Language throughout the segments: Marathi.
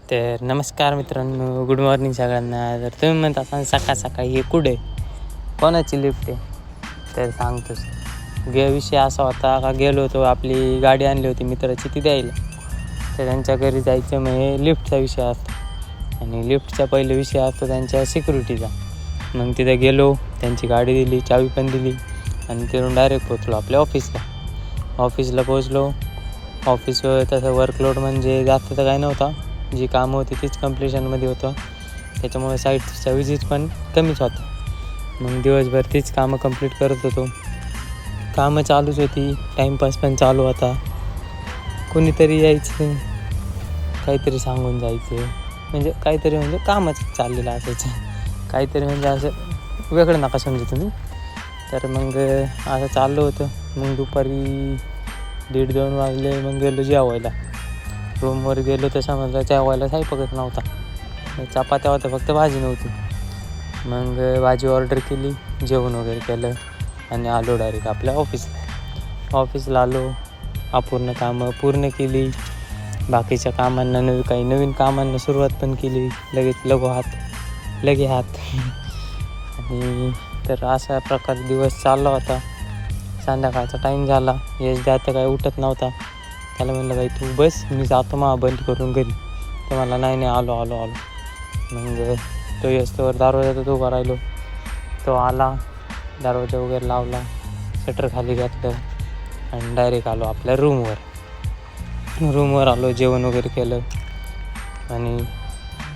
तर नमस्कार मित्रांनो, गुड मॉर्निंग सगळ्यांना. तर तुम्ही म्हणत असाल सकाळ सकाळी हे कुठे कोणाची लिफ्ट आहे, तर सांगतोच. विषय असा होता का गेलो होतो, आपली गाडी आणली होती मित्राची ती द्यायला. तर त्यांच्या घरी जायचं म्हणजे लिफ्टचा विषय असतो आणि लिफ्टचा पहिले विषय असतो त्यांच्या सिक्युरिटीचा. मग तिथे गेलो, त्यांची गाडी दिली, चावी पण दिली आणि तिथून डायरेक्ट पोचलो आपल्या ऑफिसला पोचलो. ऑफिसवर तसं वर्कलोड म्हणजे जास्त तर काही नव्हता, जी कामं होती तीच कम्प्लिशनमध्ये होतं. त्याच्यामुळे साईटचा विजिट पण कमीच होता. मग दिवसभर तीच कामं कंप्लीट करत होतो. कामं चालूच होती, टाईमपास पण चालू होता. कोणीतरी यायचं, काहीतरी सांगून जायचं, म्हणजे कामच चाललेलं असायचं. काहीतरी म्हणजे असं वेगळं नका समजू तुम्ही. तर मग असं चाललं होतं. मग दुपारी 1:30-2 वाजले. मग गेलो जेवायला. रूमवर गेलो तर समजलं जेवायला स्वयंपाकच नव्हता. चपात्या होत्या, फक्त भाजी नव्हती. मग भाजी ऑर्डर केली, जेवण वगैरे केलं आणि आलो डायरेक्ट आपल्या ऑफिसला आलो. अपूर्ण कामं पूर्ण केली. बाकीच्या कामांना काही नवीन कामांना सुरुवात पण केली. लगेच लगे हात आणि तर अशा प्रकारे दिवस चालला होता. संध्याकाळचा टाईम झाला. यश जातं काही उठत नव्हता. त्याला म्हणलं, बाई तू बस, मी जातो मग बंद करून घरी. तर मला नाही आलो. मग तो यशवर दरवाजात उभा राहिलो. तो आला, दरवाजा वगैरे लावला, शटर खाली घातलं आणि डायरेक्ट आलो आपल्या रूमवर आलो. जेवण वगैरे केलं आणि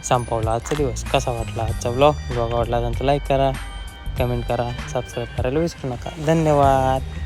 संपवला आजचा दिवस. कसा वाटला आजचा ब्लॉग आवडला तर लाईक करा, कमेंट करा, सबस्क्राईब करायला विसरू नका. धन्यवाद.